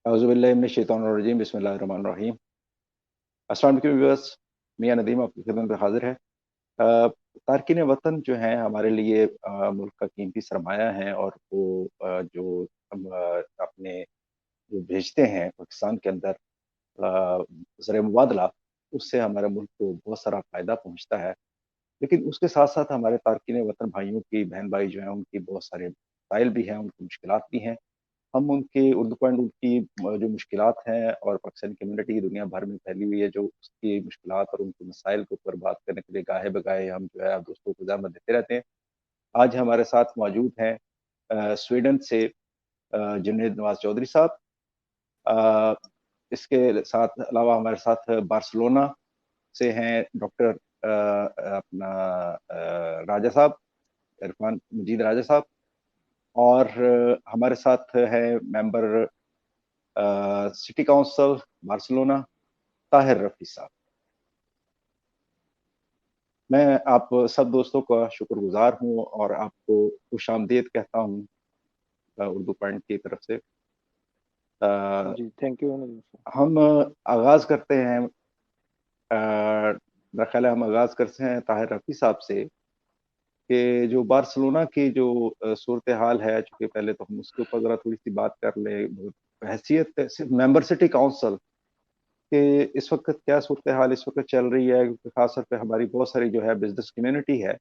अऊज़ुबिल्लाहि मिनश्शैतानिर्रजीम बिस्मिल्लाहिर्रहमानिर्रहीम। अस्सलाम वालेकुम व्यूअर्स, मियां नदीम आपकी खिदमत में हाजिर है। तारकीन वतन जो हैं हमारे लिए मुल्क का कीमती सरमाया है और वो जो हम अपने जो भेजते हैं पाकिस्तान के अंदर ज़र मुबादला, उससे हमारे मुल्क को बहुत सारा फ़ायदा पहुँचता है। लेकिन उसके साथ-साथ हमारे तारकीन वतन भाइयों की बहन-भाई जो हैं उनकी बहुत सारे मसाइल भी हैं, उनकी मुश्किलात भी हैं। हम उनके उर्दू पॉइंट उनकी जो मुश्किलात हैं और पाकिस्तानी कम्युनिटी दुनिया भर में फैली हुई है, जो उसकी मुश्किलात और उनके मसाइल के ऊपर बात करने के लिए गाहे-बगाहे हम जो है दोस्तों को ज़हमत देते रहते हैं। आज हमारे साथ मौजूद हैं स्वीडन से जुनैद नवाज़ चौधरी साहब। अ, इसके साथ अलावा हमारे साथ बार्सिलोना से हैं डॉक्टर अपना राजा साहब, इरफान मजीद राजा साहब। और हमारे साथ है member city council Barcelona Tahir Rafi साहब। मैं आप सब दोस्तों का शुक्रगुज़ार हूँ और आपको खुशामदीद कहता हूँ उर्दू पॉइंट की तरफ से। अ, जी, थैंक यू नदीम सर। हम आगाज़ करते हैं मेरा ख़्याल है हम आगाज़ करते हैं ताहिर रफ़ी साहब से कि जो बार्सिलोना की जो सूरत हाल है, चूँकि पहले तो हम उसके ऊपर ज़रा थोड़ी-सी बात कर लें। हैसियत सिर्फ़ मेंबर सिटी काउंसिल कि इस वक़्त क्या सूरत-ए-हाल इस वक़्त चल रही है, क्योंकि ख़ास तौर पे हमारी बहुत सारी जो है बिज़नेस कम्युनिटी है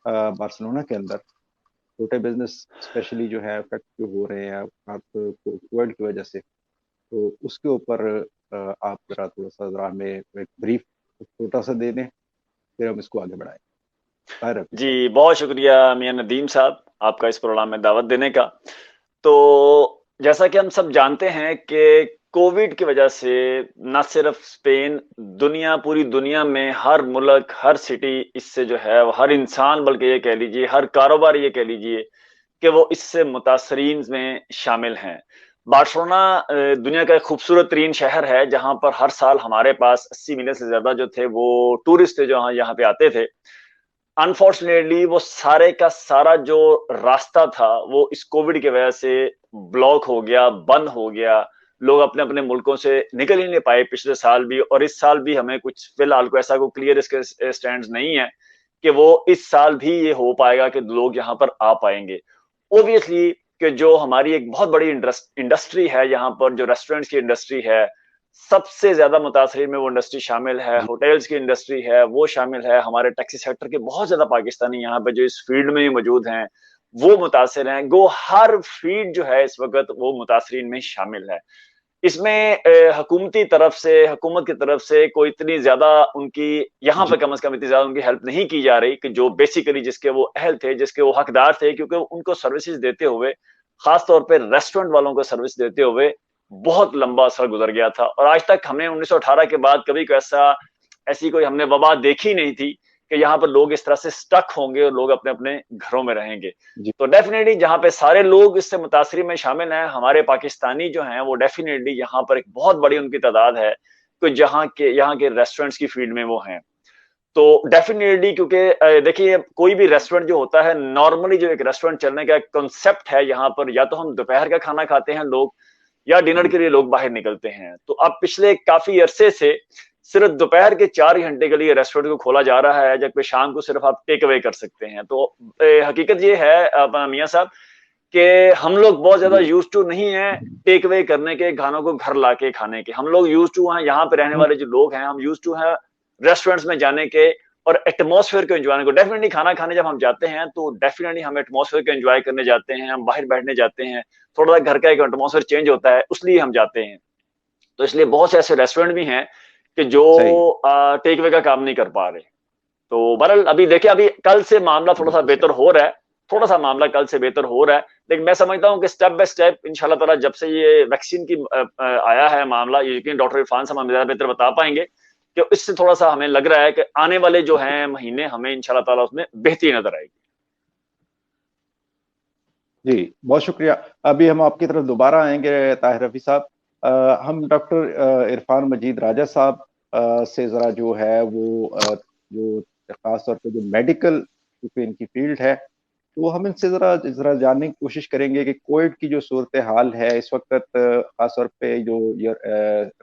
बार्सिलोना के अंदर, छोटे बिज़नेस स्पेशली जो है अफ़ेक्ट जो हो रहे हैं आप कोविड की वजह से। तो उसके ऊपर आप ज़रा थोड़ा-सा ज़रा हमें एक ब्रीफ छोटा-सा दे दें, फिर हम इसको आगे बढ़ाएँ। ताहिर रफ़ी साहब। जी, बहुत शुक्रिया मियाँ नदीम साहब, आपका इस प्रोग्राम में दावत देने का। तो जैसा कि हम सब जानते हैं कि कोविड की वजह से ना सिर्फ स्पेन, पूरी दुनिया में हर मुल्क, हर सिटी इससे जो है, वो हर इंसान बल्कि ये कह लीजिए, हर कारोबार ये कह लीजिए कि वो इससे मुतासरीन में शामिल हैं। बार्सिलोना दुनिया का एक खूबसूरत तरीन शहर है, जहाँ पर हर साल हमारे पास 80 मिलियन से ज़्यादा जो थे, वो टूरिस्ट थे, जो यहाँ पे आते थे। अनफॉर्चुनेटली वो सारे का सारा जो रास्ता था वो इस कोविड की वजह से ब्लॉक हो गया, बंद हो गया। लोग अपने-अपने मुल्कों से निकल ही नहीं पाए पिछले साल भी, और इस साल भी हमें कुछ फिलहाल को ऐसा कोई क्लियर इसके स्टैंड्स नहीं है कि वो इस साल भी ये हो पाएगा कि लोग यहाँ पर आ पाएँगे। ऑब्वियसली कि जो हमारी एक बहुत बड़ी इंडस्ट्री है यहाँ पर, जो रेस्टोरेंट्स की इंडस्ट्री है, सबसे ज़्यादा मुतासरीन में वो इंडस्ट्री शामिल है, जी, होटल्स की इंडस्ट्री है, वो शामिल है, हमारे टैक्सी सेक्टर के बहुत ज़्यादा पाकिस्तानी यहाँ पे जो इस फील्ड में ही मौजूद हैं, वो मुतासिर हैं। गो हर फील्ड जो है इस वक़्त वो मुतासरीन में शामिल है। इसमें हुकूमती तरफ से, हुकूमत की तरफ से कोई इतनी ज़्यादा उनकी यहाँ जी, पे कम से कम इतनी ज़्यादा उनकी हेल्प नहीं की जा रही कि जो बेसिकली जिसके वो अहल थे, जिसके वो हकदार थे, क्योंकि उनको सर्विसेज़ देते हुए, ख़ास तौर पे रेस्टोरेंट वालों को सर्विस देते हुए बहुत लंबा अरसा गुज़र गया था, और आज तक हमने 1918 के बाद कभी कोई ऐसी कोई हमने वबा देखी नहीं थी कि यहाँ पर लोग इस तरह से स्टक होंगे और लोग अपने-अपने घरों में रहेंगे। जी, तो डेफ़िनेटली जहाँ पे सारे लोग इससे मुतासिरी में शामिल हैं, हमारे पाकिस्तानी जो हैं, वो डेफ़िनेटली यहाँ पर एक बहुत बड़ी उनकी तादाद है, कि यहाँ के रेस्टोरेंट्स की फ़ील्ड में वो हैं। तो डेफ़िनेटली क्योंकि देखिए कोई भी रेस्टोरेंट जो होता है, नॉर्मली जो एक रेस्टोरेंट चलने का एक कांसेप्ट है यहाँ पर, या तो हम दोपहर का खाना खाते हैं लोग, या डिनर जी, के लिए लोग बाहर निकलते हैं। तो अब पिछले काफ़ी अरसे से सिर्फ़ दोपहर के 4 ही घंटे के लिए रेस्टोरेंट को खोला जा रहा है, जबकि शाम को सिर्फ़ आप टेक अवे कर सकते हैं। तो हकीकत ये है मियाँ साहब, कि हम लोग बहुत ज़्यादा जी। यूज़्ड टू नहीं हैं टेक अवे करने के, खानों को घर लाके खाने के। हम लोग यूज़्ड टू हैं, यहाँ पे रहने हुँ, वाले जो लोग हैं, हम यूज़्ड टू हैं रेस्टोरेंट्स में जाने के और एटमॉस्फेयर को एन्जॉय को। डेफ़िनिटली खाना खाने जब हम जाते हैं, तो डेफ़िनिटली हम एटमॉस्फेयर को एन्जॉय करने जाते हैं, हम बाहर बैठने जाते हैं, थोड़ा-सा घर का एक एटमॉस्फेयर चेंज होता है, उसलिए हम जाते हैं। तो इसलिए बहुत से ऐसे रेस्टोरेंट भी हैं कि जो सही, टेक अवे का काम नहीं कर पा रहे। तो बहरहाल अभी देखिए, अभी कल से मामला थोड़ा-सा बिल्कुल सही। बेहतर हो रहा है, थोड़ा-सा मामला कल से बेहतर हो रहा है। लेकिन मैं समझता हूँ कि स्टेप बाय स्टेप इंशाअल्लाह ताला, जब से ये वैक्सीन की आया है मामला, ये यकीन डॉक्टर इरफान साहब हमें ज़्यादा बेहतर बता पाएँगे, कि इससे थोड़ा-सा हमें लग रहा है कि आने वाले जो हैं महीने, हमें इंशाअल्लाह ताला उसमें बेहतरी नज़र आएगी। जी, बहुत शुक्रिया। अभी हम आपकी तरफ दोबारा आएँगे ताहिर रफ़ी साहब। हम डॉक्टर इरफान मजीद राजा साहब से ज़रा जो है वो जो ख़ास तौर पे जो मेडिकल, क्योंकि इनकी फ़ील्ड है, तो हम इनसे जरा जरा जानने की कोशिश करेंगे कि कोविड की जो सूरत हाल है इस वक्त, खासतौर पे जो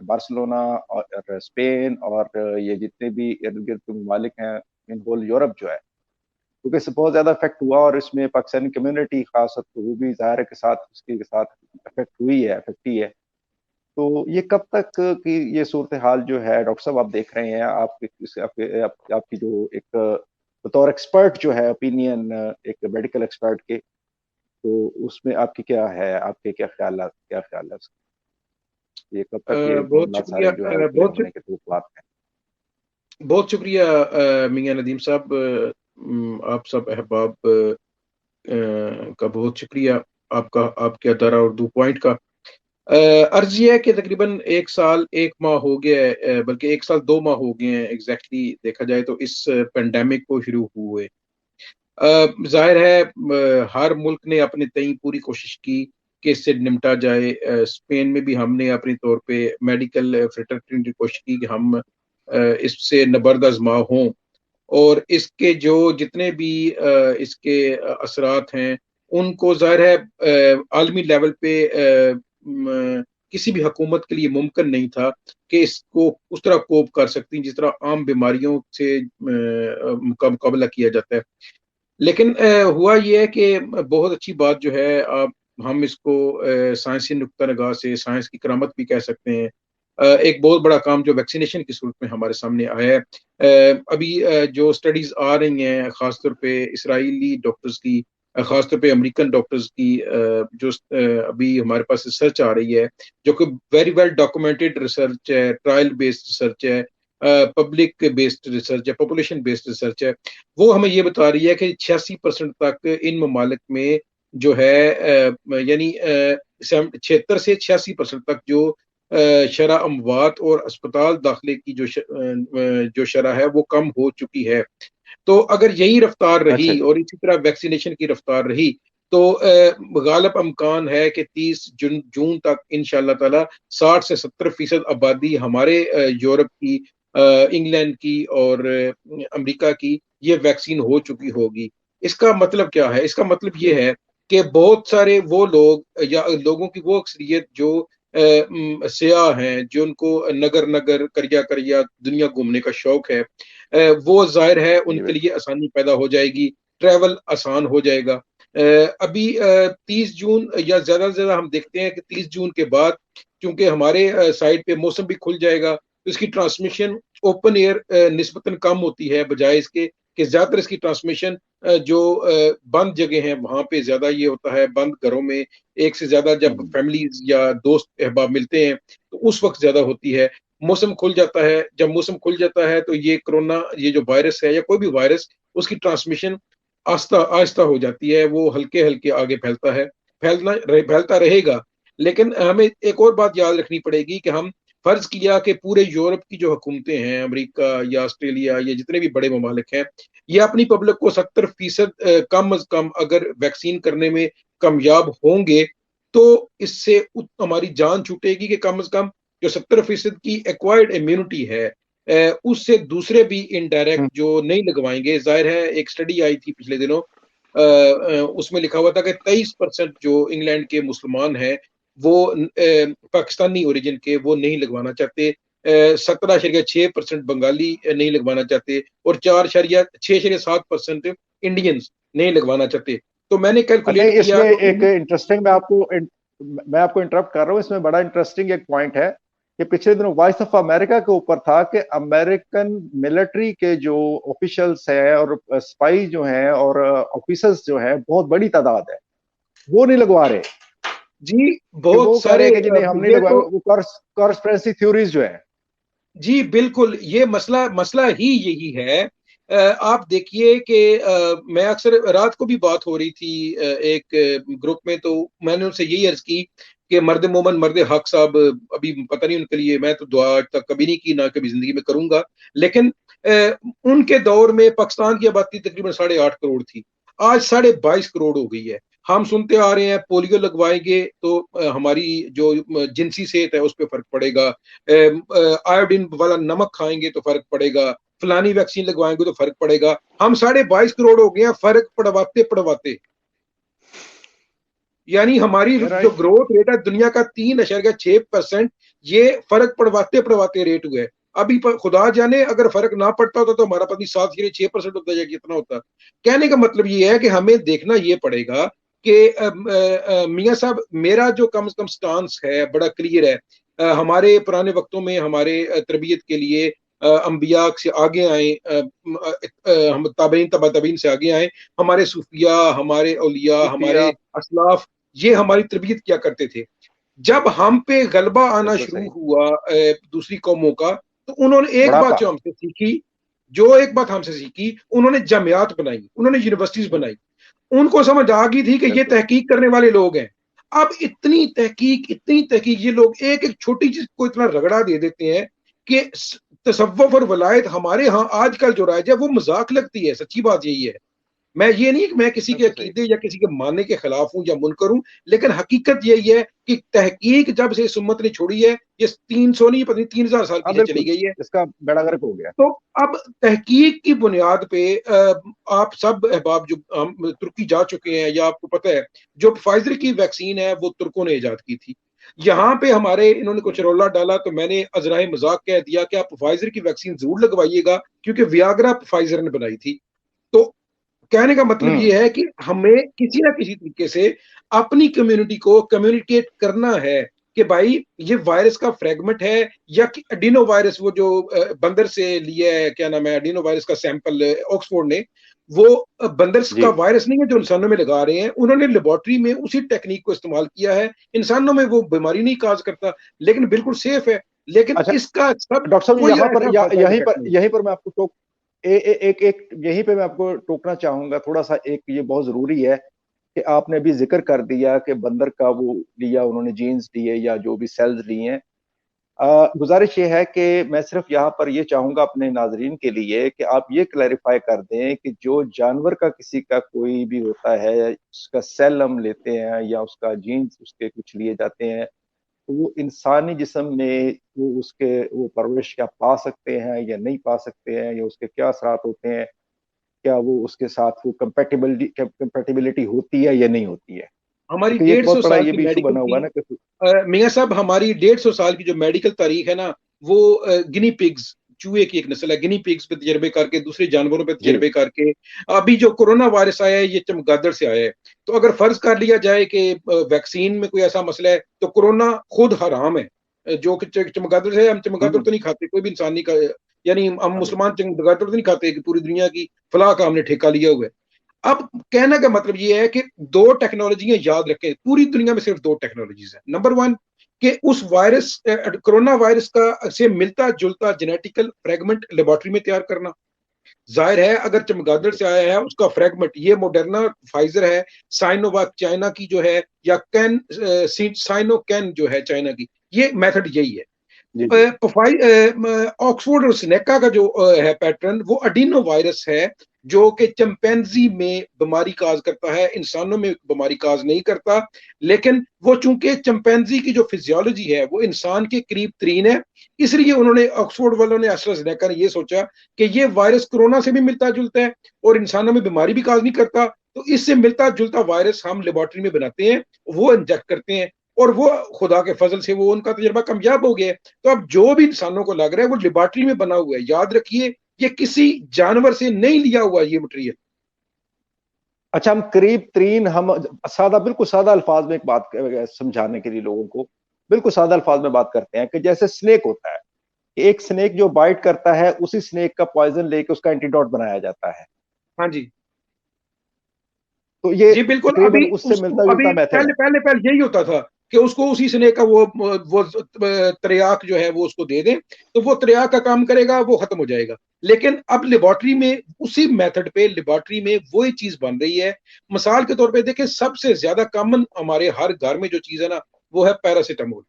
बार्सिलोना और स्पेन और ये जितने भी इर्द गिर्द के ममालिक हैं, इन होल यूरोप जो है, क्योंकि इससे बहुत ज्यादा इफेक्ट हुआ और इसमें पाकिस्तानी कम्युनिटी खास तौर पर वो भी ज़ाहिर है के साथ उसके साथ इफेक्ट हुई है, इफेक्ट ही है। तो ये कब तक की ये सूरत हाल जो है डॉक्टर साहब आप देख रहे हैं, आपकी जो एक बतौर एक्सपर्ट जो है ओपिनियन, एक मेडिकल एक्सपर्ट के, तो उसमें आपकी क्या है, आपके क्या ख्याल है ये कब तक ये बहुत मामला शुक्रिया, सारे जो है वो क्लियर होने के तवक्कुआत हैं? बहुत शुक्रिया मियां नदीम साहब। आप सब अहबाब का बहुत शुक्रिया, आपका, आपके अदारा उर्दू पॉइंट का। अर्ज ये है कि तकरीबन एक साल एक माह हो गया है, बल्कि एक साल 2 माह हो गए हैं एग्जैक्टली देखा जाए तो इस पेंडेमिक को शुरू हुए। जाहिर है हर मुल्क ने अपने तय पूरी कोशिश की कि इससे निपटा जाए। स्पेन में भी हमने अपने तौर पे मेडिकल फ्रेटर्निटी की कोशिश की कि हम इससे नबर्द आजमा हों, और इसके जो जितने भी इसके असरात हैं उनको जाहिर है आलमी लेवल पे किसी भी हुकूमत के लिए मुमकिन नहीं था कि इसको उस तरह कोप कर सकती जिस तरह आम बीमारियों से मुकाबला किया जाता है। लेकिन हुआ यह है कि बहुत अच्छी बात जो है, आप हम इसको साइंसी नुक्ता नगाह से साइंस की करामत भी कह सकते हैं। एक बहुत बड़ा काम जो वैक्सीनेशन की सूरत में हमारे सामने आया है। अभी जो स्टडीज आ रही हैं खासतौर पे इसराइली डॉक्टर्स की, खासतौर पे अमेरिकन डॉक्टर्स की, जो अभी हमारे पास रिसर्च आ रही है जो कि वेरी वेल डॉक्यूमेंटेड रिसर्च है, ट्रायल बेस्ड रिसर्च है, पब्लिक बेस्ड रिसर्च है, पॉपुलेशन बेस्ड रिसर्च है। वो हमें ये बता रही है कि 86% तक इन ममालिक में जो है यानी 76 से 86% तक जो शरह अमवात और अस्पताल दाखिले की जो शरह है वो कम हो चुकी है। तो अगर यही रफ्तार अच्छा रही जी। और इसी तरह वैक्सीनेशन की रफ्तार रही तो गालिब अमकान है कि 30 जून तक इंशाअल्लाह ताला 60 से 70% आबादी हमारे यूरोप की, इंग्लैंड की और अमेरिका की ये वैक्सीन हो चुकी होगी। इसका मतलब क्या है? इसका मतलब ये है कि बहुत सारे वो लोग या लोगों की वो अक्सरियत जो सियाह हैं, जो उनको नगर नगर करिया करिया दुनिया घूमने का शौक है, वो जाहिर है जी उनके लिए बिल्कुल। आसानी पैदा हो जाएगी, ट्रैवल आसान हो जाएगा। अभी 30 जून या ज्यादा से ज्यादा हम देखते हैं कि 30 जून के बाद क्योंकि हमारे साइड पे मौसम भी खुल जाएगा तो इसकी ट्रांसमिशन ओपन एयर निस्बतन कम होती है, बजाय इसके कि ज्यादातर इसकी ट्रांसमिशन जो बंद जगह है वहां पे ज्यादा ये होता है, बंद घरों में एक से ज्यादा जब हम्म। फैमिलीज या दोस्त अहबाब मिलते हैं तो उस वक्त ज्यादा होती है। मौसम खुल जाता है, जब मौसम खुल जाता है तो ये कोरोना, ये जो वायरस है या कोई भी वायरस, उसकी ट्रांसमिशन आस्ता आहिस्ता हो जाती है, वो हल्के हल्के आगे फैलता है, फैलता रहेगा। लेकिन हमें एक और बात याद रखनी पड़ेगी कि हम फर्ज किया कि पूरे यूरोप की जो हुकूमतें हैं, अमेरिका या ऑस्ट्रेलिया या जितने भी बड़े ममालिक हैं, ये अपनी पब्लिक को 70% कम अज कम अगर वैक्सीन करने में कामयाब होंगे तो इससे हमारी जान छूटेगी कि कम अज कम जो 70% की एक्वायर्ड इम्यूनिटी है उससे दूसरे भी इनडायरेक्ट हम्म। जो नहीं लगवाएंगे। जाहिर है एक स्टडी आई थी पिछले दिनों, उसमें लिखा हुआ था कि 23% जो इंग्लैंड के मुसलमान हैं वो पाकिस्तानी ओरिजिन के, वो नहीं लगवाना चाहते। 17.6% बंगाली नहीं लगवाना चाहते, और 4.6-7% इंडियंस नहीं लगवाना चाहते। तो मैंने नहीं, कैलकुलेट इसमें किया तो एक इंटरेस्टिंग, मैं आपको इंटरप्ट कर रहा हूँ, इसमें बड़ा इंटरेस्टिंग एक पॉइंट है कि पिछले दिनों वॉइस ऑफ अमेरिका के ऊपर था कि अमेरिकन मिलिट्री के जो ऑफिशियल्स हैं और स्पाई जो हैं और ऑफिसर्स जो हैं, बहुत बड़ी तादाद है, वो नहीं लगवा रहे। जी कि बहुत वो कह रहे सारे हैं कि जी नहीं हम नहीं ये लगवाए, तो वो कॉन्स्पिरेसी थ्योरीज जो है। जी बिल्कुल, ये मसला मसला ही यही है। आप देखिए कि मैं अक्सर, रात को भी बात हो रही थी एक ग्रुप में, तो मैंने उनसे यही अर्ज की कि मर्द मोमन मर्द हक साहब, अभी पता नहीं उनके लिए, मैं तो दुआ आज तक कभी नहीं की, ना कभी जिंदगी में करूंगा, लेकिन उनके दौर में पाकिस्तान की आबादी तकरीबन 8.5 करोड़ थी, आज 22.5 करोड़ हो गई है। हम सुनते आ रहे हैं पोलियो लगवाएंगे तो हमारी जो जिनसी सेहत है उस पर फर्क पड़ेगा, आयोडीन वाला नमक खाएंगे तो फर्क पड़ेगा, फलानी वैक्सीन लगवाएंगे तो फर्क पड़ेगा। हम 22.5 करोड़ हो गए हैं फर्क पड़वाते पड़वाते। यानी हमारी जो राइट। ग्रोथ रेट है दुनिया का 3.6%, ये फर्क पड़वाते पड़वाते रेट हुआ है। अभी खुदा जाने अगर फर्क ना पड़ता होता तो हमारा पता 7.6% होता या कितना होता। कहने का मतलब ये है कि हमें देखना ये पड़ेगा कि मियाँ साहब, मेरा जो कम से कम स्टांस है बड़ा क्लियर है। हमारे पुराने वक्तों में हमारे तरबियत के लिए अंबिया से आगे आए, हम ताबईन तबा तबीन से आगे आए, हमारे सूफिया, हमारे औलिया, खुफिया। हमारे असलाफ, ये हमारी तरबियत क्या करते थे। जब हम पे गलबा आना बिल्कुल शुरू सही। हुआ दूसरी कौमों का, तो उन्होंने एक बात बुढ़ापा। जो हमसे सीखी, जो एक बात हमसे सीखी, उन्होंने जमियात बनाई, उन्होंने यूनिवर्सिटीज हम्म, बनाई। उनको समझ आ गई थी कि ये बिल्कुल। तहकीक करने वाले लोग हैं। अब इतनी तहकीक, ये लोग एक एक छोटी चीज को इतना रगड़ा दे देते हैं कि तसव्वुफ और वलायत हमारे यहाँ आजकल जो राइज है वो मजाक लगती है। सच्ची बात यही है। मैं ये नहीं कि मैं किसी के बिल्कुल सही। अकीदे या किसी के मानने के खिलाफ हूं या मुनकर हूं, लेकिन हकीकत यही है कि तहकीक जब से इस उम्मत ने छोड़ी है, ये 300 नहीं, पता नहीं 3,000 साल हाँ पीछे चली बिल्कुल, गई है। इसका बेड़ा गर्क हो गया। तो अब तहकीक की बुनियाद पे आप सब अहबाब जो हम तुर्की जा चुके हैं, या आपको पता है जो फाइजर की वैक्सीन है वो तुर्कों ने इजाद की थी। यहाँ पे हमारे इन्होंने कुछ रौला डाला तो मैंने अजराए मजाक कह दिया कि आप फाइजर की वैक्सीन जरूर लगवाइएगा, क्योंकि वियाग्रा फाइजर ने बनाई थी। तो कहने का मतलब हम्म। ये है कि हमें किसी ना किसी तरीके से अपनी कम्युनिटी को कम्युनिकेट करना है कि भाई ये वायरस का फ्रेगमेंट है, या कि एडिनो वायरस, वो जो बंदर से लिया है, क्या नाम है, एडिनो वायरस का सैंपल ऑक्सफोर्ड ने, वो बंदर जी। का वायरस नहीं है जो इंसानों में लगा रहे हैं। उन्होंने लेबोरेटरी में उसी टेक्निक को इस्तेमाल किया है। इंसानों में वो बीमारी नहीं काज करता, लेकिन बिल्कुल सेफ है। लेकिन अच्छा इसका सब डॉक्टर साहब, कोई यहाँ पर ऐसा साइड यहीं इफेक्ट पर नहीं। यहीं पर मैं आपको टोक एक यहीं पे मैं आपको टोकना चाहूंगा थोड़ा सा। एक ये बहुत जरूरी है कि आपने अभी जिक्र कर दिया कि बंदर का वो लिया, उन्होंने जीन्स लिए या जो भी सेल्स लिए हैं। गुजारिश ये है कि मैं सिर्फ यहाँ पर ये चाहूंगा अपने नाजरीन के लिए कि आप ये क्लैरिफाई कर दें कि जो जानवर का किसी का कोई भी होता है, उसका सेल हम लेते हैं या उसका जीन्स उसके कुछ लिए जाते हैं, तो वो इंसानी जिस्म में वो उसके वो परवरिश क्या पा सकते हैं या नहीं पा सकते हैं, या उसके क्या असरात होते हैं, क्या वो उसके साथ वो कंपेटिबिलिटी होती है या नहीं होती है। हमारी क्योंकि ये एक 150 बहुत बड़ा साल ये की भी इशू मेडिकल बना हुआ की है ना कि। मियाँ साहब, हमारी 150 साल की जो मेडिकल तारीख है ना, वो गिनी पिग्स, चूहे की एक नस्ल है, गिनी पिग्स पे तजर्बे करके, दूसरे जानवरों पे जी। तजर्बे करके अभी जो कोरोना वायरस आया है ये चमगादड़ से आया है। तो अगर फर्ज कर लिया जाए कि वैक्सीन में कोई ऐसा मसला है, तो कोरोना खुद हराम है। जो कि चमगादड़ से, हम चमगादड़ हम्म। तो नहीं खाते, कोई भी इंसान नहीं खा, यानी हम हाँ मुसलमान बिल्कुल। चमगादड़ तो नहीं खाते कि पूरी दुनिया की फलाह का हमने ठेका लिया हुआ है। अब कहने का मतलब ये है कि दो टेक्नोलॉजियां याद रखें, पूरी दुनिया में सिर्फ दो टेक्नोलॉजीज है। नंबर वन, कि उस वायरस कोरोना वायरस का से मिलता जुलता जेनेटिकल फ्रेगमेंट लेबोरेटरी में तैयार करना। जाहिर है अगर चमगादड़ बिल्कुल। से आया है उसका फ्रेगमेंट, ये मोडर्ना फाइजर है, साइनोवाक चाइना की जो है, या कैन साइनो कैन जो है चाइना की, ये मेथड यही है। जी जी। ऑक्सफोर्ड और स्नेका का जो है पैटर्न, वो अडीनो वायरस है, जो कि चिंपैंजी में बीमारी काज करता है, इंसानों में बीमारी काज नहीं करता। लेकिन वो चूंकि चिंपैंजी की जो फिजियोलॉजी है वो इंसान के करीब तरीन है, इसलिए उन्होंने, ऑक्सफोर्ड वालों ने, एस्ट्राजेनेका ने, ये सोचा कि ये वायरस कोरोना से भी मिलता जुलता है और इंसानों में बीमारी भी काज नहीं करता, तो इससे मिलता जुलता वायरस हम लेबोरेटरी में बनाते हैं, वो इंजेक्ट करते हैं, और वो खुदा के फजल से वो उनका तजर्बा कामयाब हो गया है। तो अब जो भी इंसानों को लग रहा है वो लेबोरेटरी में बना हुआ है, याद रखिए ये किसी जानवर से नहीं लिया हुआ ये मटेरियल। अच्छा, हम करीब तरीन, हम सादा, बिल्कुल सादा अल्फाज में एक बात समझाने के लिए लोगों को बिल्कुल सादा अल्फाज में बात करते हैं कि जैसे स्नेक होता है, एक स्नेक जो बाइट करता है उसी स्नेक का पॉइजन लेके उसका एंटीडोट बनाया जाता है। हाँ जी। तो ये जी बिल्कुल। तकरीबन अभी उससे उसको, मिलता अभी जुलता मेथड पहले है। पहले पहले यही होता था कि उसको उसी से का वो त्रियाक जो है वो उसको दे दें, तो वो त्रियाक का काम करेगा, वो खत्म हो जाएगा। लेकिन अब लेबोरेटरी में उसी मेथड पे लेबोरेटरी में वही चीज बन रही है। मिसाल के तौर पे देखें, सबसे ज्यादा कॉमन हमारे हर घर में जो चीज है ना, वो है पैरासिटामोल।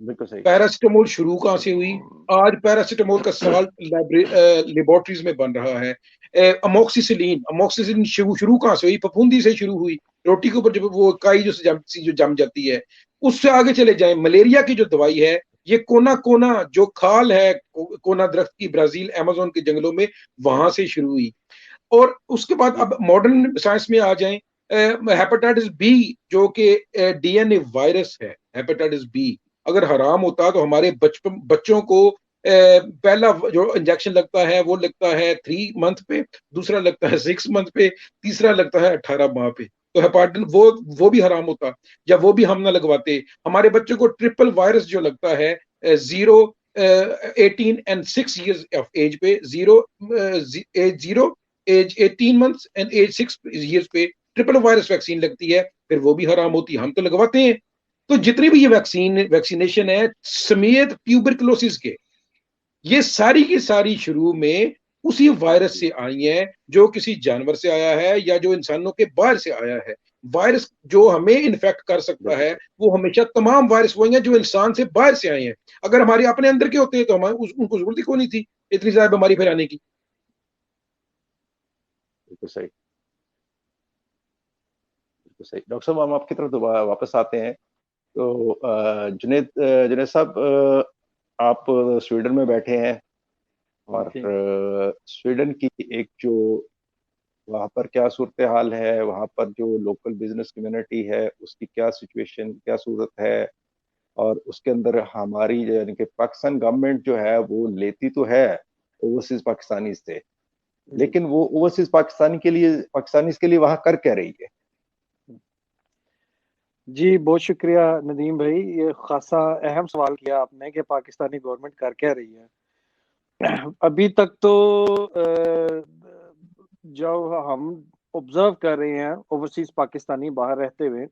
बिल्कुल सही। पैरासिटामोल शुरू कहाँ से हुई? आज पैरासिटामोल का साल्ट लेबोरेटरीज में बन रहा है। अमोक्सिसिलिन, अमोक्सिसिलिन शुरू शुरू कहाँ से हुई? फफूंदी से शुरू हुई। रोटी के ऊपर जब वो काई जो जम जाती है, उससे आगे चले जाए, मलेरिया की जो दवाई है, ये कोना कोना जो खाल है, कोना दरख्त की ब्राजील अमेज़न के जंगलों में, वहां से शुरू हुई। और उसके बाद अब मॉडर्न साइंस में आ जाएं, हेपेटाइटिस बी जो कि डीएनए वायरस है, हेपेटाइटिस बी अगर हराम होता तो हमारे बचपन बच्चों को पहला जो इंजेक्शन लगता है वो लगता है 3 मंथ पे, दूसरा लगता है 6 मंथ पे, तीसरा लगता है 18 माह पे। तो हेपाटिन वो भी हराम होता, जब वो भी हम ना लगवाते। हमारे बच्चों को ट्रिपल वायरस जो लगता है 0, 18 and 6 years ऑफ एज पे, zero age 18 months and age 6 years पे ट्रिपल वायरस वैक्सीन लगती है, फिर वो भी हराम होती है, हम तो लगवाते हैं। तो जितनी भी ये वैक्सीनेशन है समेत ट्यूबरकुलोसिस के, ये सारी की सारी शुरू में उसी वायरस से आई है, जो किसी जानवर से आया है या जो इंसानों के बाहर से आया है। वायरस जो हमें इन्फेक्ट कर सकता है वो हमेशा तमाम वायरस वही हैं जो इंसान से बाहर से आए हैं। अगर हमारे अपने अंदर के होते तो हमारे उनको जरूरत ही क्यों नहीं थी इतनी ज्यादा बीमारी फैलाने की। बिल्कुल सही, बिल्कुल सही। डॉक्टर साहब, हम आपकी तरफ दोबारा वापस आते हैं। तो जुनेद जुनेद साहब, आप स्वीडन में बैठे हैं, और स्वीडन की एक जो वहाँ पर क्या सूरत हाल है, वहाँ पर जो लोकल बिजनेस कम्युनिटी है उसकी क्या सिचुएशन, क्या सूरत है, और उसके अंदर हमारी यानी कि पाकिस्तान गवर्नमेंट जो है वो लेती तो है ओवरसीज पाकिस्तानी से, लेकिन वो ओवरसीज पाकिस्तानी के लिए वहाँ कर क्या रही है? जी, बहुत शुक्रिया नदीम भाई, ये खासा अहम सवाल किया आपने कि पाकिस्तानी गवर्नमेंट कर क्या रही है। अभी तक तो जो हम ऑब्जर्व कर रहे हैं ओवरसीज पाकिस्तानी बाहर रहते हुए,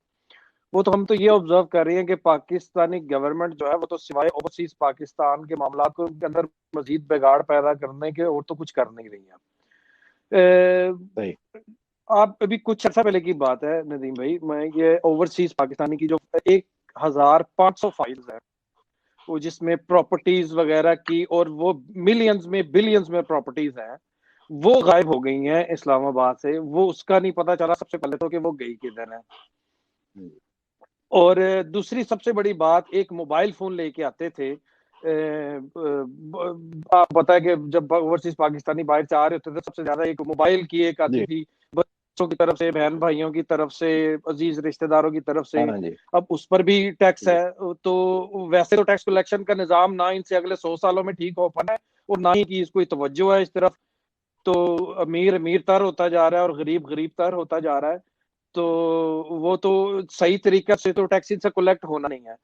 वो तो हम तो ये ऑब्जर्व कर रहे हैं कि पाकिस्तानी गवर्नमेंट जो है वो तो सिवाय ओवरसीज पाकिस्तान के मामला को के अंदर मजीद बिगाड़ पैदा करने के और तो कुछ कर नहीं रही है। आप अभी कुछ अर्सा पहले की बात है नदीम भाई, मैं ये ओवरसीज पाकिस्तानी की जो 1500 फाइल्स है वो जिसमें प्रॉपर्टीज वगैरह की, और वो मिलियंस में बिलियंस में प्रॉपर्टीज हैं, वो गायब हो गई हैं इस्लामाबाद से। वो उसका नहीं पता चला सबसे पहले तो कि वो गई किधर है। और दूसरी सबसे बड़ी बात, एक मोबाइल फोन लेके आते थे। आप पता है कि जब ओवरसीज पाकिस्तानी बाहर से आ रहे होते थे सबसे ज्यादा एक मोबाइल की एक आती थी, बच्चों की तरफ से, बहन भाइयों की तरफ से, अजीज रिश्तेदारों की तरफ से। अब उस पर भी टैक्स है। तो वैसे तो टैक्स कलेक्शन का निजाम ना इनसे अगले 100 सालों में ठीक हो पाना है, और ना ही कि इसको तवज्जो है इस तरफ। तो अमीर अमीर तर होता जा रहा है और गरीब गरीब तर होता जा रहा है। तो वो तो सही तरीके से तो टैक्स इनसे कलेक्ट होना नहीं है।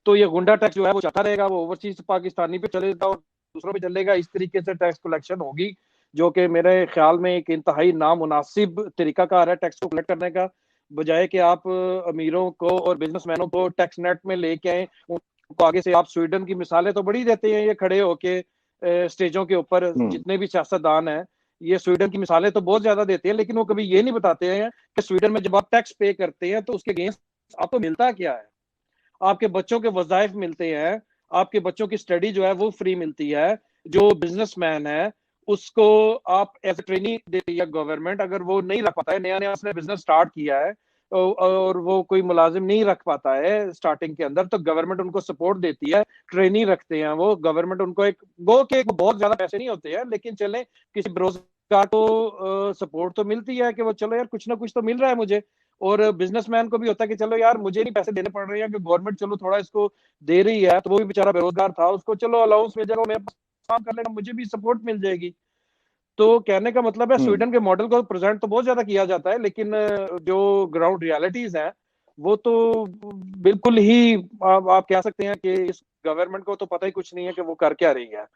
तो ये गुंडा टैक्स जो है वो चलता रहेगा, वो ओवरसीज पाकिस्तानी पे चलेगा और दूसरों पे चलेगा। इस तरीके से टैक्स कलेक्शन होगी, जो कि मेरे ख्याल में एक इंतहाई नामुनासिब तरीकाकार है टैक्स को कलेक्ट करने का। बजाय कि आप अमीरों को और बिजनेसमैनों को टैक्स नेट में लेके आए, उनको आगे से आप स्वीडन की मिसालें तो बड़ी देते हैं ये खड़े होके स्टेजों के ऊपर, जितने भी सियासतदान हैं ये स्वीडन की मिसालें तो बहुत ज्यादा देते हैं, लेकिन वो कभी ये नहीं बताते हैं कि स्वीडन में जब आप टैक्स पे करते हैं तो उसके अगेंस्ट आपको मिलता क्या है। आपके बच्चों के वज़ाइफ मिलते हैं, आपके बच्चों की स्टडी जो है वो फ्री मिलती है। जो बिजनेसमैन है उसको आप एज ए ट्रेनिंग देती है गवर्नमेंट, अगर वो नहीं रख पाता है, नया नया उसने बिजनेस स्टार्ट किया है और वो कोई मुलाजिम नहीं रख पाता है स्टार्टिंग के अंदर, तो गवर्नमेंट उनको सपोर्ट देती है, ट्रेनिंग रखते हैं वो गवर्नमेंट उनको। एक गो के बहुत ज्यादा पैसे नहीं होते हैं, लेकिन चले किसी बेरोजगार को सपोर्ट तो मिलती है कि वो चलो यार कुछ ना कुछ तो मिल रहा है मुझे। और बिजनेसमैन को भी होता है कि चलो यार मुझे नहीं पैसे देने पड़ रहे हैं कि गवर्नमेंट चलो थोड़ा इसको दे रही है, तो वो भी बेचारा बेरोजगार था, उसको चलो अलाउंस मिल जाएगा, मेरे काम कर लेगा, मुझे भी सपोर्ट मिल जाएगी। तो कहने का मतलब है स्वीडन के मॉडल को प्रेजेंट तो बहुत ज्यादा किया जाता है, लेकिन जो ग्राउंड रियलिटीज हैं वो तो बिल्कुल ही आप कह सकते हैं कि इस गवर्नमेंट को तो पता ही कुछ नहीं है कि वो कर क्या रही है।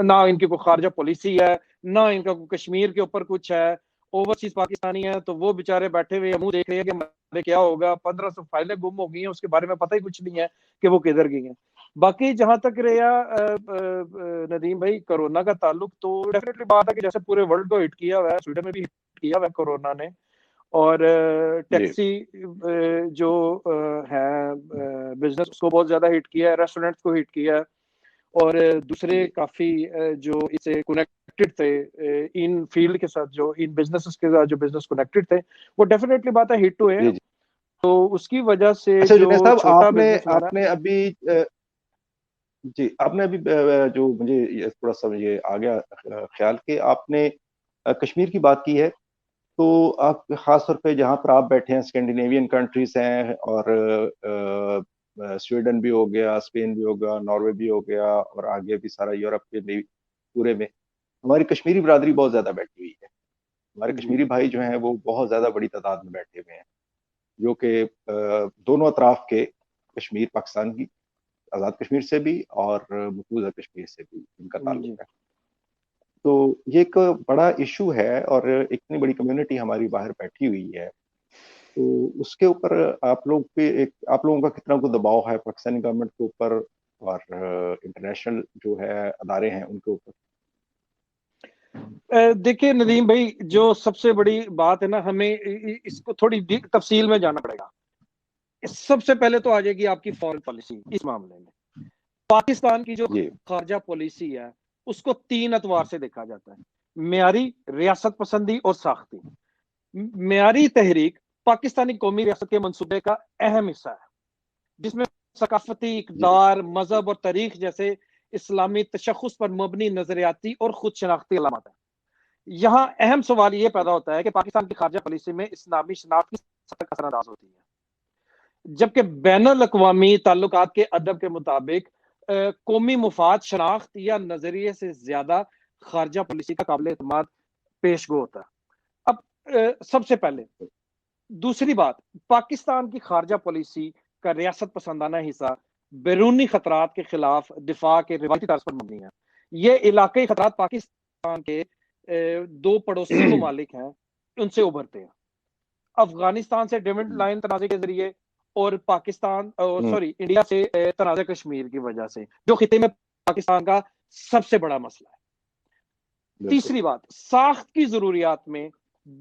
ना इनकी कोई खारजा पॉलिसी है, ना इनका कश्मीर के ऊपर कुछ है। ओवरसीज पाकिस्तानी है तो वो बेचारे बैठे हुए मुंह देख रहे हैं कि हमारे क्या होगा। 1500 फाइलें गुम हो गई हैं, उसके बारे में पता ही कुछ नहीं है कि वो किधर गई हैं। बाकी जहां तक रहा नदीम भाई कोरोना का ताल्लुक, तो डेफिनेटली बात है कि जैसे पूरे वर्ल्ड को हिट किया हुआ है, स्वीडन में भी हिट किया हुआ है कोरोना ने। और टैक्सी जो है बिजनेस, उसको बहुत ज्यादा हिट किया है, रेस्टोरेंट्स को हिट किया है, और दूसरे काफी जो इससे कनेक्टेड थे इन फील्ड के साथ, जो इन बिजनेसेस के साथ जो बिजनेस कनेक्टेड थे, वो डेफिनेटली बात है हिट हुए हैं। तो उसकी वजह से अच्छा जो जुनेद साहब, छोटा आपने बिजनेस वाला आपने अभी जी आपने अभी जो मुझे ये थोड़ा सा ये आ गया ख्याल के आपने कश्मीर की बात की है। तो आप खास तौर पे जहाँ पर आप बैठे हैं, स्कैंडिनेवियन कंट्रीज हैं और स्वीडन भी हो गया, स्पेन भी हो गया, नॉर्वे भी हो गया और आगे भी सारा यूरोप के भी पूरे में हमारी कश्मीरी बिरादरी बहुत ज्यादा बैठी हुई है। हमारे जी कश्मीरी भाई जो हैं वो बहुत ज्यादा बड़ी तादाद में बैठे हुए हैं, जो कि दोनों अतराफ के कश्मीर, पाकिस्तान की आज़ाद कश्मीर से भी और मकबूजा कश्मीर से भी इनका ताल्लुक जी है। तो ये एक बड़ा इशू है और इतनी बड़ी कम्युनिटी हमारी बाहर बैठी हुई है। तो उसके ऊपर आप लोगों का कितना को दबाव है पाकिस्तानी गवर्नमेंट के ऊपर और इंटरनेशनल जो है अदारे हैं उनके ऊपर? देखिए नदीम भाई, जो सबसे बड़ी बात है ना, हमें इसको थोड़ी तफसील में जाना पड़ेगा। सबसे पहले तो आ जाएगी आपकी फॉरेन पॉलिसी। इस मामले में पाकिस्तान की जो खारजा पॉलिसी है उसको 3 अतवार से देखा जाता है: मेयारी, रियासत पसंदी और साख्ती। मेयारी तहरीक पाकिस्तानी कौमी रियासत के मंसूबे का अहम हिस्सा है, जिसमें सकाफती इक़दार, मजहब और तारीख जैसे इस्लामी तशख़्ख़ुस पर मबनी नजरियाती और खुद शनाख्ती अलामत है। यहाँ अहम सवाल ये पैदा होता है कि पाकिस्तान की खारजा पॉलिसी में इस्लामी शनाख्त की सख्त असरअंदाज होती है, जबकि बैनुल अक़वामी ताल्लुकात के अदब के मुताबिक कौमी मुफाद शनाख्त या नजरिए से ज्यादा खारजा पॉलिसी का काबिल एतमाद पेशगो होता है। अब सबसे पहले दूसरी बात, पाकिस्तान की खारजा पॉलिसी का रियासत पसंदाना हिस्सा बैरूनी खतरात के खिलाफ दिफा के रिवायती तर्ज पर मबनी है। ये इलाकाई खतरात पाकिस्तान के 2 पड़ोसी ममालिक हैं, उनसे उभरते हैं: अफगानिस्तान से डेविड लाइन तनाज़े के जरिए और इंडिया से तनाज़ा कश्मीर की वजह से, जो खिते में पाकिस्तान का सबसे बड़ा मसला है। तीसरी बात, साख्त की जरूरियात में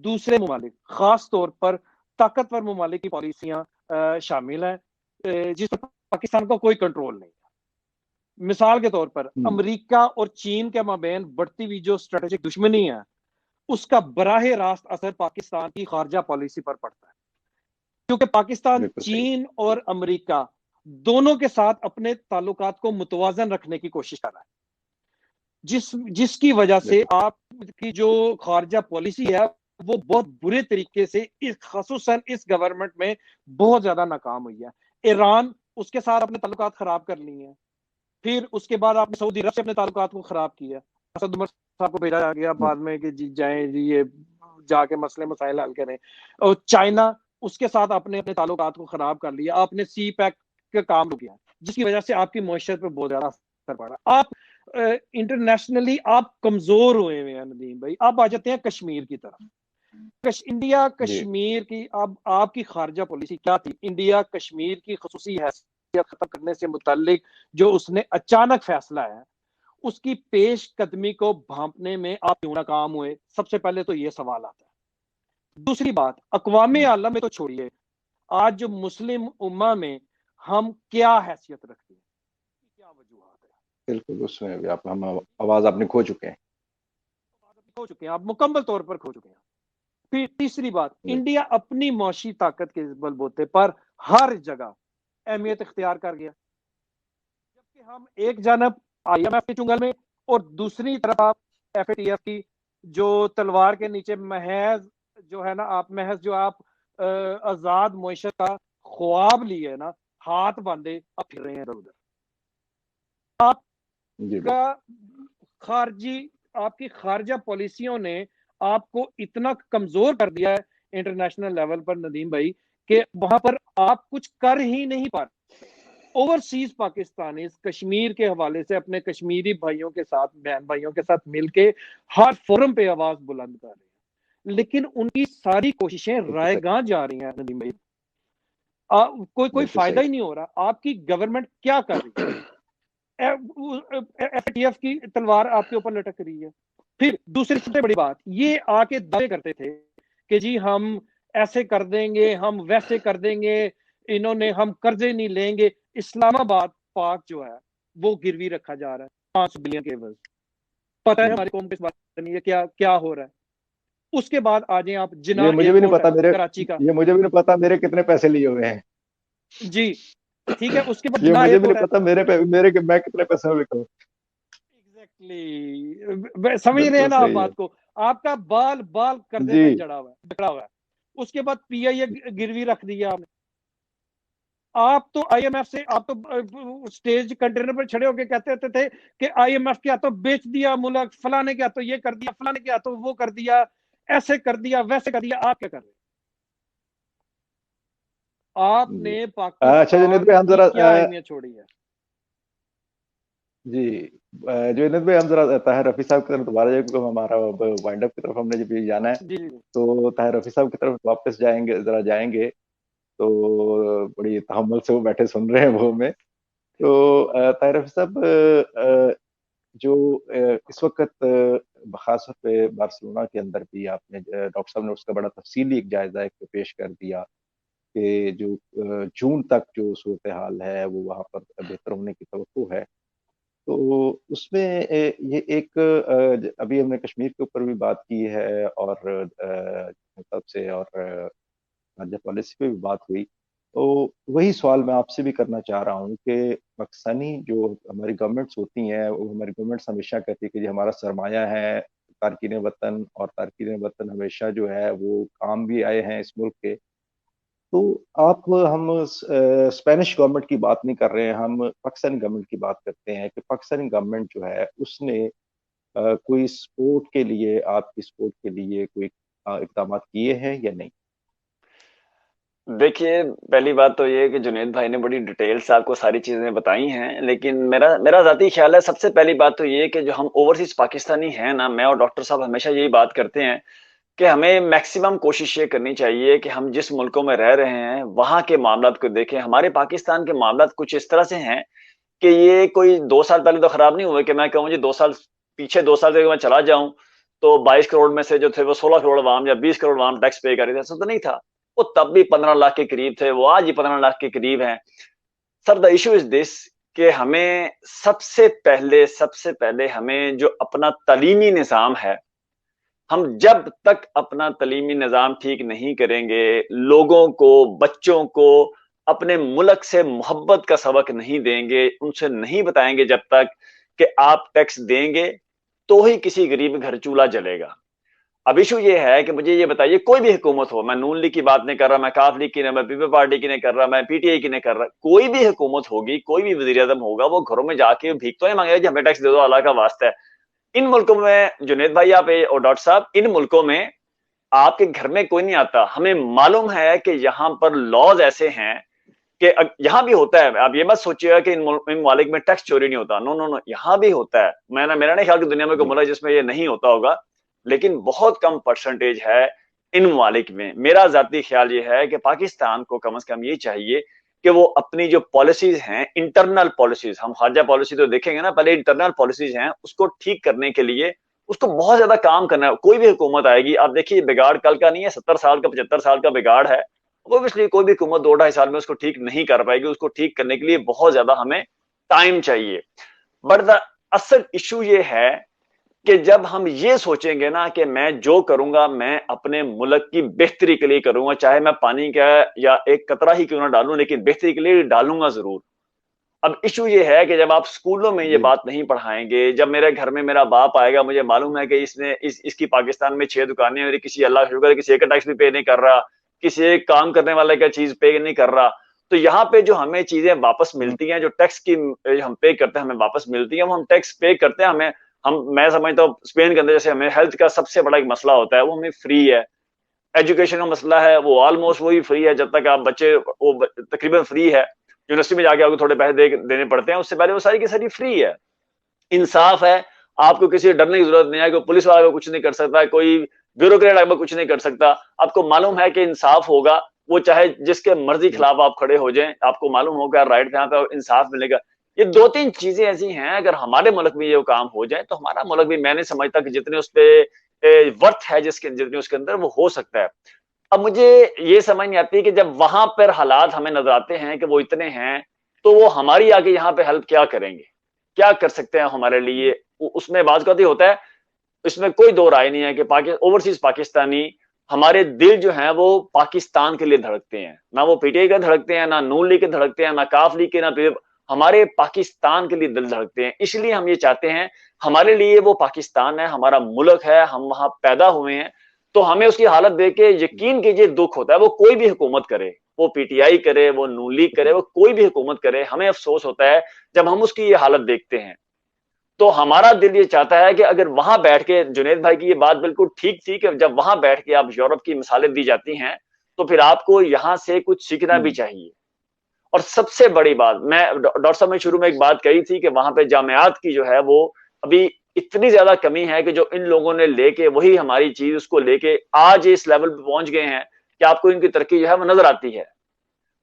दूसरे ममालिक, खास तौर पर ताकतवर ममालिक की पॉलिसियां शामिल हैं जिस पर पाकिस्तान का कोई कंट्रोल नहीं है। मिसाल के तौर पर अमेरिका और चीन के माबैन बढ़ती हुई जो स्ट्रेटेजिक दुश्मनी है, उसका बराह रास्त असर पाकिस्तान की खारजा पॉलिसी पर पड़ता है, क्योंकि पाकिस्तान चीन और अमेरिका दोनों के साथ अपने ताल्लुकात को मुतवाजन रखने की कोशिश कर रहा है, जिसकी वजह से आपकी जो खारजा पॉलिसी है वो बहुत बुरे तरीके से खासूसन इस गवर्नमेंट में बहुत ज्यादा नाकाम हुई है। ईरान, उसके साथ अपने ताल्लुकात खराब कर लिए हैं। फिर उसके बाद आपने सऊदी अरब से अपने ताल्लुकात को खराब किया, असद उमर साहब को भेजा गया बाद में कि जी जाएं, जी ये जाके मसले मसाइल हल करें। और चाइना, उसके साथ आपने अपने ताल्लुकात को खराब कर लिया। आपने सी पैक का काम किया, जिसकी वजह से आपकी मईशत पर बहुत ज्यादा असर पड़ा। आप इंटरनेशनली आप कमजोर हुए हैं नदीम भाई। आप आ जाते हैं कश्मीर की तरफ। इंडिया कश्मीर की अब आपकी खारजा पॉलिसी क्या थी? इंडिया कश्मीर की खसूसी हैसियत खत्म करने से मुताल्लिक जो उसने अचानक फैसला है, उसकी पेश कदमी को भांपने में आप क्यों नाकाम हुए? सबसे पहले तो ये सवाल आता है। दूसरी बात, अक़वामे आलम में तो छोड़िए, आज जो मुस्लिम उम्मा में हम क्या हैसियत रखते हैं, क्या वजूहात है? बिल्कुल, उसमें भी हम आवाज आपने खो चुके हैं, आप मुकम्मल तौर पर खो चुके हैं। फिर तीसरी बात, इंडिया अपनी मौशी ताकत के बलबूते पर हर जगह अहमियत इख्तियार कर गया, जबकि हम एक जानब IMF के चुंगल में और दूसरी तरफ आप FATF की जो तलवार के नीचे महज जो है ना, आप महज जो आप आजाद मईशत का ख्वाब लिए ना, हाथ बांधे अब फिर रहे हैं इधर उधर। आपकी खारजा पॉलिसियों ने आपको इतना कमजोर कर दिया है इंटरनेशनल लेवल पर नदीम भाई, कि वहां पर आप कुछ कर ही नहीं पा रहे। ओवरसीज पाकिस्तानी कश्मीर के हवाले से अपने कश्मीरी भाइयों के साथ, बहन भाइयों के साथ मिलके हर फोरम पे आवाज बुलंद कर रहे हैं, लेकिन उनकी सारी कोशिशें रायगां जा रही हैं नदीम भाई। कोई फायदा ही नहीं हो रहा। आपकी गवर्नमेंट क्या कर रही है? FATF की तलवार आपके ऊपर लटक रही है। फिर दूसरी सबसे बड़ी बात, ये आके दावे करते थे कि जी हम ऐसे कर देंगे, हम वैसे कर देंगे, इन्होंने हम कर्जे नहीं लेंगे। इस्लामाबाद पाक जो है वो गिरवी रखा जा रहा है 5 बिलियन के एवज। पता है हमारी कौम को इस बात नहीं है क्या क्या हो रहा है। उसके बाद आ जाए आप जिना ये मुझे भी नहीं एयरपोर्ट पता है मेरे, कराची का। ये मुझे भी नहीं पता मेरे कितने पैसे लिए हुए हैं। जी ठीक है, उसके बाद ये जिना मुझे भी नहीं एयरपोर्ट है। पता मैं कितने पैसे में बिकूं। एग्जैक्टली, समझ रहे हैं बिल्कुल ना आप सही है। बात को। आपका बाल बाल कर्जे जी पे जड़ा हुआ है, जकड़ा हुआ है। उसके बाद पीआईए गिरवी रख दिया आपने। आप तो आईएमएफ से, आप तो स्टेज कंटेनर पर खड़े होकर कहते रहते थे कि आईएमएफ क्या तो बेच दिया मुल्क, फलाने क्या तो ये कर दिया, फलाने क्या तो वो कर दिया, ऐसे कर दिया वैसे कर दिया। आप क्या कर रहे हैं? जी। आपने अच्छा जुनेद पाकिस्तान भाई हम की जरा क्या अहमियत छोड़ी है? जी जुनेद भाई हम जरा ताहिर रफी साहब की तरफ दोबारा जाए, क्योंकि हमारा वाइंड अप की तरफ हमने जब जाना है, जी जी तो ताहिर रफी साहब की तरफ वापस जाएंगे, जरा जाएंगे। तो बड़ी तहम्मुल से वो बैठे सुन रहे हैं वो हमें। तो ताहिर रफी साहब, जो इस वक्त खासतौर पे बार्सिलोना के अंदर भी आपने डॉक्टर साहब ने उसका बड़ा तफसीली एक जायजा एक पेश कर दिया कि जो जून तक जो सूरत हाल है वो वहाँ पर बेहतर होने की तवक्को है। तो उसमें ये एक अभी हमने कश्मीर के ऊपर भी बात की है, और तब से और खारजा पॉलिसी पे भी बात हुई। तो वही सवाल मैं आपसे भी करना चाह रहा हूँ कि पाकिस्तानी जो हमारी गवर्नमेंट्स होती हैं, वो हमारी गवर्नमेंट्स हमेशा कहती है कि ये हमारा सरमाया है तारकीन वतन, और तारकीन वतन हमेशा जो है वो काम भी आए हैं इस मुल्क के। तो आप हम स्पेनिश गवर्नमेंट की बात नहीं कर रहे हैं, हम पाकिस्तानी गवर्नमेंट की बात करते हैं कि पाकिस्तानी गवर्नमेंट जो है उसने कोई स्पोर्ट के लिए, आपकी स्पोर्ट के लिए कोई इकदाम किए हैं या नहीं? देखिए, पहली बात तो ये है कि जुनेद भाई ने बड़ी डिटेल से आपको सारी चीजें बताई हैं, लेकिन मेरा मेरा जाती ख्याल है, सबसे पहली बात तो ये है कि जो हम ओवरसीज पाकिस्तानी हैं ना, मैं और डॉक्टर साहब हमेशा यही बात करते हैं कि हमें मैक्सिमम कोशिश ये करनी चाहिए कि हम जिस मुल्कों में रह रहे हैं वहां के मामलात को देखें। हमारे पाकिस्तान के मामलात कुछ इस तरह से हैं कि ये कोई 2 साल पहले तो खराब नहीं हुए कि मैं कहूँ जी 2 साल पीछे, 2 साल से मैं चला जाऊं तो 22 करोड़ में से जो थे वो 16 करोड़ आवाम या 20 करोड़ आवाम टैक्स पे कर रहे थे। ऐसा तो नहीं था। वो तब भी 15 लाख के करीब थे, वो आज ही 15 लाख के करीब हैं। Sir the issue is this कि हमें सबसे पहले हमें जो अपना तालीमी निज़ाम है, हम जब तक अपना तालीमी निज़ाम ठीक नहीं करेंगे, लोगों को, बच्चों को अपने मुल्क से मोहब्बत का सबक नहीं देंगे, उनसे नहीं बताएंगे जब तक कि आप टैक्स देंगे तो ही किसी गरीब घर चूल्हा जलेगा। अब इशू ये है कि मुझे ये बताइए, कोई भी हुकूमत हो, मैं नून लीग की बात नहीं कर रहा, मैं काफ लीग की नहीं, मैं पीपल पार्टी की नहीं कर रहा, मैं पीटीआई की नहीं कर रहा, कोई भी हुकूमत होगी, कोई भी वजीर आजम होगा, वो घरों में जाके भीख तो नहीं मांगेगा कि हमें टैक्स दे दो, अल्लाह का वास्ता है। इन मुल्कों में जुनेद भाई आप और डॉक्टर साहब, इन मुल्कों में आपके घर में कोई नहीं आता। हमें मालूम है कि यहाँ पर लॉज ऐसे हैं कि यहाँ भी होता है। आप ये मत सोचिएगा कि इन मालिक में टैक्स चोरी नहीं होता, नो नो नो, यहाँ भी होता है। मेरा नहीं ख्याल कि दुनिया में कोई मुल्क जिसमें ये नहीं होता होगा, लेकिन बहुत कम परसेंटेज है इन ममालिक में। मेरा जाती ख्याल ये है कि पाकिस्तान को कम से कम ये चाहिए कि वो अपनी जो पॉलिसीज हैं, इंटरनल पॉलिसीज, हम खारजा पॉलिसी तो देखेंगे ना, पहले इंटरनल पॉलिसीज हैं, उसको ठीक करने के लिए उसको बहुत ज्यादा काम करना है। कोई भी हुकूमत आएगी, आप देखिए बिगाड़ कल का नहीं है, 70 साल का 75 साल का बिगाड़ है। ऑब्वियसली कोई भी हुकूमत 2-2.5 साल में उसको ठीक नहीं कर पाएगी। उसको ठीक करने के लिए बहुत ज्यादा हमें टाइम चाहिए। बट द असल इशू ये है कि जब हम ये सोचेंगे ना कि मैं जो करूंगा मैं अपने मुल्क की बेहतरी के लिए करूंगा, चाहे मैं पानी का या एक कतरा ही क्यों ना डालूं, लेकिन बेहतरी के लिए डालूंगा जरूर। अब इशू ये है कि जब आप स्कूलों में ये जी बात नहीं पढ़ाएंगे, जब मेरे घर में मेरा बाप आएगा, मुझे मालूम है कि इसकी पाकिस्तान में 6 दुकानें, मेरी किसी, अल्लाह का शुक्र है, किसी एक टैक्स भी पे नहीं कर रहा, किसी एक काम करने वाले का चीज पे नहीं कर रहा, तो यहाँ पे जो हमें चीजें वापस मिलती हैं, जो टैक्स की हम पे करते हैं हमें वापस मिलती है, वो हम टैक्स पे करते हैं। हमें हम मैं समझता हूँ स्पेन के अंदर जैसे हमें हेल्थ का सबसे बड़ा एक मसला होता है, वो हमें फ्री है। एजुकेशन का मसला है, वो ऑलमोस्ट वही फ्री है, जब तक आप बच्चे, वो तकरीबन फ्री है। यूनिवर्सिटी में जाके आपको थोड़े पैसे देने पड़ते हैं, उससे पहले वो सारी की सारी फ्री है। इंसाफ है, आपको किसी डरने की जरूरत नहीं है, कोई पुलिस वाला कुछ नहीं कर सकता, कोई ब्यूरोक्रेट आपको कुछ नहीं कर सकता। आपको मालूम है कि इंसाफ होगा, वो चाहे जिसके मर्जी खिलाफ आप खड़े हो जाएं, आपको मालूम होगा राइट पे, यहाँ पे इंसाफ मिलेगा। ये 2-3 चीजें ऐसी हैं, अगर हमारे मुल्क में ये काम हो जाए तो हमारा मुल्क भी, मैं नहीं समझता कि जितने उस पे वर्थ है, जितने उसके अंदर, वो हो सकता है। अब मुझे ये समझ नहीं आती कि जब वहां पर हालात हमें नजर आते हैं कि वो इतने हैं, तो वो हमारी आगे यहाँ पे हेल्प क्या करेंगे, क्या कर सकते हैं हमारे लिए। उसमें बात होता है इसमें कोई दो राय नहीं है कि ओवरसीज पाकिस्तानी हमारे दिल जो है वो पाकिस्तान के लिए धड़कते हैं, ना वो पीटीआई का धड़कते हैं, ना नून लीग के धड़कते हैं, ना काफ लीग के, ना हमारे पाकिस्तान के लिए दिल धड़कते हैं। इसलिए हम ये चाहते हैं, हमारे लिए वो पाकिस्तान है, हमारा मुल्क है, हम वहां पैदा हुए हैं, तो हमें उसकी हालत देख के यकीन कीजिए दुख होता है। वो कोई भी हुकूमत करे, वो पीटीआई करे, वो नून लीग करे, वो कोई भी हुकूमत करे, हमें अफसोस होता है जब हम उसकी ये हालत देखते हैं। तो हमारा दिल ये चाहता है कि अगर वहां बैठ के, जुनेद भाई की ये बात बिल्कुल ठीक थी कि जब वहां बैठ के आप यूरोप की मिसालें दी जाती हैं तो फिर आपको यहां से कुछ सीखना भी चाहिए। और सबसे बड़ी बात, मैं डॉक्टर साहब ने शुरू में एक बात कही थी कि वहां पे जामियात की जो है वो अभी इतनी ज्यादा कमी है कि जो इन लोगों ने लेके वही हमारी चीज उसको लेके आज इस लेवल पे पहुंच गए हैं कि आपको इनकी तरक्की जो है वो नजर आती है।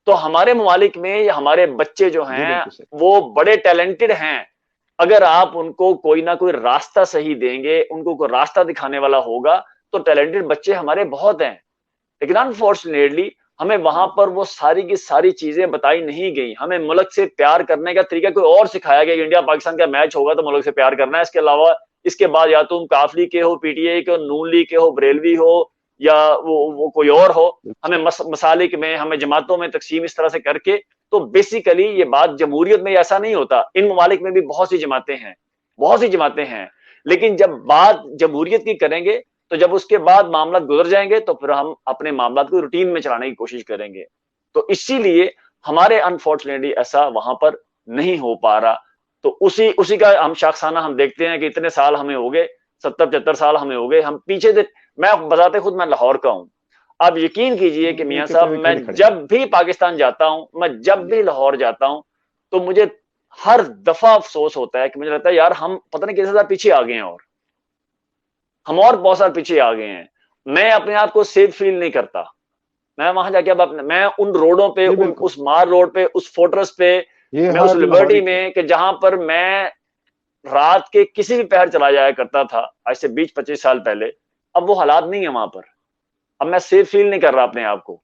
तो हमारे ममालिक में हमारे बच्चे जो हैं वो बड़े टैलेंटेड हैं, अगर आप उनको कोई ना कोई रास्ता सही देंगे, उनको कोई रास्ता दिखाने वाला होगा, तो टैलेंटेड बच्चे हमारे बहुत हैं। लेकिन अनफॉर्चुनेटली हमें वहां पर वो सारी की सारी चीजें बताई नहीं गई। हमें मुल्क से प्यार करने का तरीका कोई और सिखाया गया। इंडिया पाकिस्तान का मैच होगा तो मुल्क से प्यार करना है, इसके अलावा इसके बाद या तुम काफली के हो, पीटीआई के हो, नून लीग के हो, बरेलवी हो, या वो कोई और हो, हमें मसालिक में, हमें जमातों में तकसीम इस तरह से करके, तो बेसिकली ये बात जमहूरियत में ऐसा नहीं होता। इन ममालिक में भी बहुत सी जमातें हैं, बहुत सी जमातें हैं, लेकिन जब बात जमहूरियत की करेंगे तो जब उसके बाद मामला गुजर जाएंगे तो फिर हम अपने मामला को रूटीन में चलाने की कोशिश करेंगे। तो इसीलिए हमारे अनफॉर्चुनेटली ऐसा वहां पर नहीं हो पा रहा। तो उसी का हम शाखसाना हम देखते हैं कि इतने साल हमें हो गए, 70-75 साल हमें हो गए, हम पीछे से, मैं बताते खुद मैं लाहौर का हूं, आप यकीन कीजिए कि मियां साहब, मैं जब भी पाकिस्तान जाता हूं, मैं जब भी लाहौर जाता हूं, तो मुझे हर दफा अफसोस होता है कि मुझे लगता है यार हम पता नहीं कितने साल पीछे आ गए हैं, और हम और बहुत साल पीछे आ गए हैं। मैं अपने आप को सेफ फील नहीं करता। मैं वहां जाके अब मैं उन रोडों पे, उस मार रोड पे, उस फोर्ट्रेस पे, मैं उस लिबर्टी में, कि जहां पर मैं रात के किसी भी पहर चला जाया करता था आज से 20-25 साल पहले, अब वो हालात नहीं है वहां पर। अब मैं सेफ फील नहीं कर रहा अपने आप को।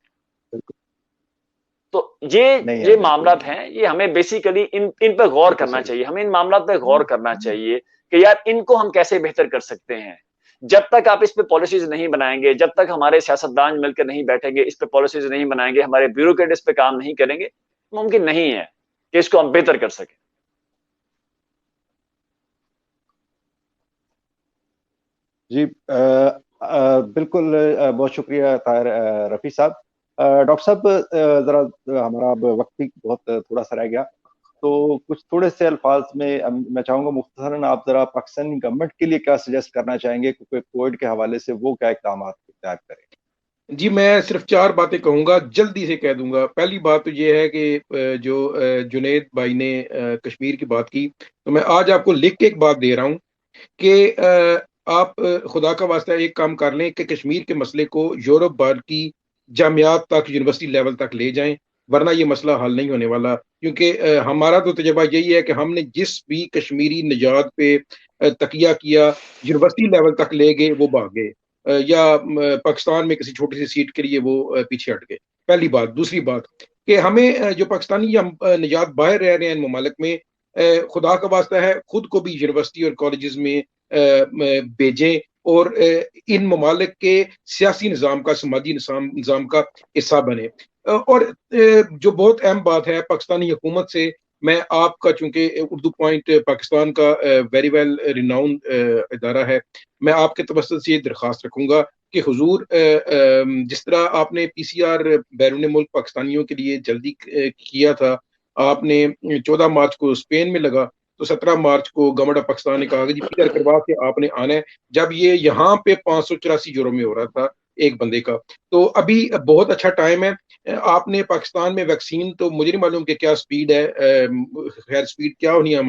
तो ये मामला हैं, ये हमें बेसिकली इन पर गौर करना चाहिए। हमें इन मामला पे गौर करना चाहिए कि यार इनको हम कैसे बेहतर कर सकते हैं। जब तक आप इस पे पॉलिसीज नहीं बनाएंगे, जब तक हमारे सियासतदान मिलकर नहीं बैठेंगे, इस पे पॉलिसीज नहीं बनाएंगे, हमारे ब्यूरोक्रेट इस पे काम नहीं करेंगे, मुमकिन नहीं है कि इसको हम बेहतर कर सकें। जी बिल्कुल, बहुत शुक्रिया ताहिर रफ़ी साहब। डॉक्टर साहब, ज़रा हमारा अब वक्त भी बहुत थोड़ा सा रह गया, तो कुछ थोड़े से अल्फाज में मैं चाहूँगा मुख्तसरन आप ज़रा पाकिस्तानी गवर्नमेंट के लिए क्या सजेस्ट करना चाहेंगे, क्योंकि कोविड के हवाले से वो क्या इक़दाम इख्तियार करें। जी, मैं सिर्फ 4 बातें कहूँगा, जल्दी से कह दूंगा। पहली बात तो ये है कि जो जुनेद भाई ने कश्मीर की बात की, तो मैं आज आपको लिख के एक बात दे रहा हूँ कि आप खुदा का वास्ता एक काम कर लें कि कश्मीर के मसले को यूरोप भर की जामियात तक, यूनिवर्सिटी लेवल तक ले जाएं, वरना ये मसला हल नहीं होने वाला। क्योंकि हमारा तो तजुर्बा यही है कि हमने जिस भी कश्मीरी निजात पे तकिया किया, यूनिवर्सिटी लेवल तक ले गए, वो भाग गए, या पाकिस्तान में किसी छोटी सी सीट के लिए वो पीछे हट गए। पहली बात। दूसरी बात कि हमें जो पाकिस्तानी या निजात बाहर रह रहे हैं इन ममालिक में, खुदा का वास्ता है खुद को भी यूनिवर्सिटी और कॉलेजेस में भेजें और इन ममालिक के सियासी निज़ाम का, समाजी निज़ाम का हिस्सा बने। और जो बहुत अहम बात है पाकिस्तानी हुकूमत से, मैं आपका, चूंकि उर्दू पॉइंट पाकिस्तान का वेरी वेल रिनाउंड इदारा है, मैं आपके तवस्सुत से ये दरख्वास्त रखूंगा कि हुजूर जिस तरह आपने पीसीआर बैरून मुल्क पाकिस्तानियों के लिए जल्दी किया था, आपने 14 मार्च को स्पेन में लगा, तो 17 मार्च को गवर्नमेंट ऑफ पाकिस्तान ने कहा कि पीआर करवा के आपने आना है, जब ये यहाँ पे 584 यूरो में हो रहा था एक बंदे का। तो अभी बहुत अच्छा टाइम है। आपने पाकिस्तान में वैक्सीन, तो मुझे नहीं मालूम कि क्या स्पीड है, खैर स्पीड क्या होनी है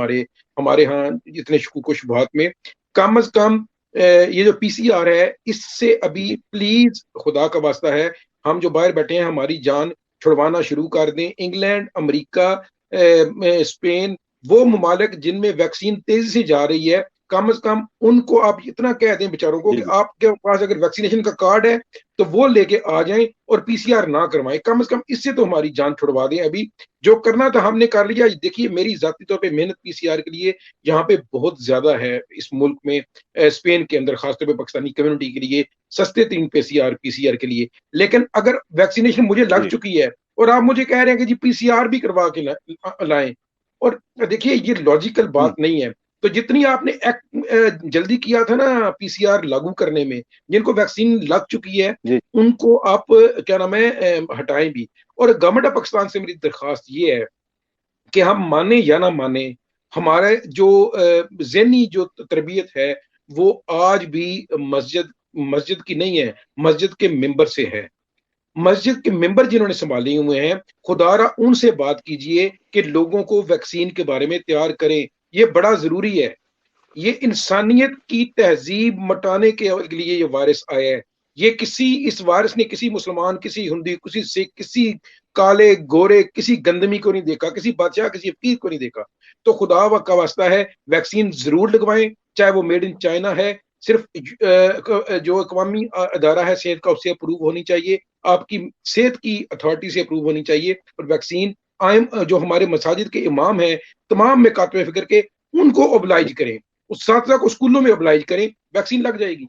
हमारे यहाँ इतने शुकूक शुबहात में। कम अज कम ये जो पीसीआर है, इससे अभी प्लीज खुदा का वास्ता है, हम जो बाहर बैठे हैं हमारी जान छुड़वाना शुरू कर दें। इंग्लैंड, अमेरिका, स्पेन, वो ममालिक जिनमें वैक्सीन तेजी से जा रही है, कम से कम उनको आप इतना कह दें बेचारों को कि आपके पास अगर वैक्सीनेशन का कार्ड है तो वो लेके आ जाएं और पीसीआर ना करवाएं, कम से कम इससे तो हमारी जान छुड़वा दें। अभी जो करना था हमने कर लिया। देखिए मेरी जाती तौर पे मेहनत पीसीआर के लिए यहाँ पे बहुत ज्यादा है इस मुल्क में, स्पेन के अंदर खासतौर पर पाकिस्तानी कम्युनिटी के लिए सस्ते 3 पीसीआर के लिए। लेकिन अगर वैक्सीनेशन मुझे लग चुकी है और आप मुझे कह रहे हैं कि जी पीसीआर भी करवा के लाएं, और देखिए ये लॉजिकल बात नहीं है। तो जितनी आपने जल्दी किया था ना पीसीआर लागू करने में, जिनको वैक्सीन लग चुकी है उनको आप क्या नाम है हटाएं भी। और गवर्नमेंट ऑफ पाकिस्तान से मेरी दरखास्त ये है कि हम माने या ना माने, हमारे जो ज़हनी जो तरबियत है वो आज भी मस्जिद की नहीं है, मस्जिद के मेंबर से है। मस्जिद के मेंबर जिन्होंने संभाले हुए हैं, खुदारा उनसे बात कीजिए कि लोगों को वैक्सीन के बारे में तैयार करें। ये बड़ा जरूरी है। ये इंसानियत की तहजीब मटाने के लिए ये वायरस आया है। ये इस वायरस ने किसी मुसलमान, किसी हिंदू, किसी सिख, किसी काले गोरे, किसी गंदमी को नहीं देखा, किसी बादशाह, किसी फकीर को नहीं देखा। तो खुदा का वास्ता है वैक्सीन जरूर लगवाएं, चाहे वो मेड इन चाइना है। सिर्फ जो अक़वामी अदारा है सेहत का, उससे अप्रूव होनी चाहिए, आपकी सेहत की अथॉरिटी से अप्रूव होनी चाहिए। और वैक्सीन आयम जो हमारे मसाजिद के इमाम हैं, तमाम में कातबे फिक्र के, उनको ओबलाइज करें, उस साथ को स्कूलों में ओबलाइज करें, वैक्सीन लग जाएगी।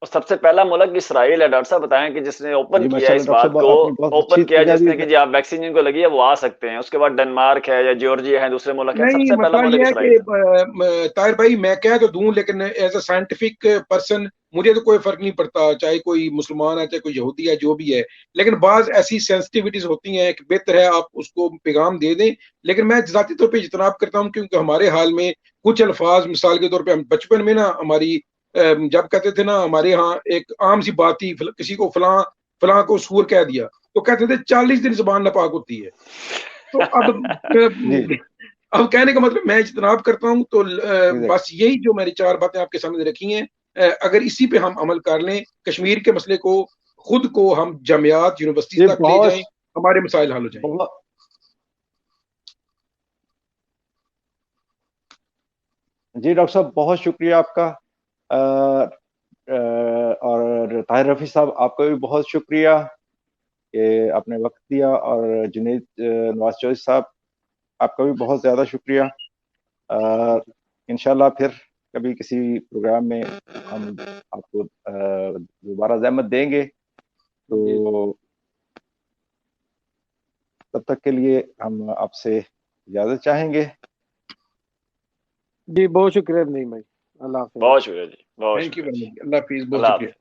और सबसे पहला मुल्क इसराइल है, डॉक्टर साहब बताएं कि जिसने ओपन किया इस बात को, ओपन किया जिसने कि जी आप वैक्सीन जिनको लगी है वो आ सकते हैं। उसके बाद डेनमार्क है या जॉर्जिया है, दूसरे मुल्क है। सबसे पहला मुल्क इसराइल है। ताहिर भाई मैं कह तो दूं, लेकिन एज अ साइंटिफिक पर्सन मुझे तो कोई फर्क नहीं पड़ता, चाहे कोई मुसलमान है चाहे कोई यहूदी है, जो भी है। लेकिन बाज ऐसी सेंसिटिविटीज होती हैं कि बेहतर है आप उसको पैगाम दे दें। लेकिन मैं जाती तौर पर इजतनाब करता हूँ, क्योंकि हमारे हाल में कुछ अल्फाज, मिसाल के तौर पर हम बचपन में ना, हमारी जब कहते थे ना, हमारे यहाँ एक आम सी बात थी, किसी को फलां को सूर कह दिया तो कहते थे 40 दिन जुबान नापाक होती है। तो अब कहने का मतलब मैं इज्तनाब करता हूं। तो बस यही जो मेरी 4 बातें आपके सामने रखी हैं, अगर इसी पे हम अमल कर लें, कश्मीर के मसले को खुद को हम जमियात यूनिवर्सिटी तक ले जाएं, हमारे मसाइल हल हो जाएंगे। जी डॉक्टर साहब बहुत शुक्रिया आपका। और ताहिर रफी साहब आपका भी बहुत शुक्रिया कि आपने वक्त दिया। और जुनैद नवाज चौधरी साहब आपका भी बहुत ज़्यादा शुक्रिया। इंशाल्लाह फिर कभी किसी प्रोग्राम में हम आपको दोबारा ज़हमत देंगे। तो तब तक के लिए हम आपसे इजाज़त चाहेंगे। जी बहुत शुक्रिया नहीं भाई, अल्लाह हाफ़िज़। बहुत शुक्रिया जी, बहुत थैंक यू, अल्लाह हाफ़िज़, बहुत शुक्रिया।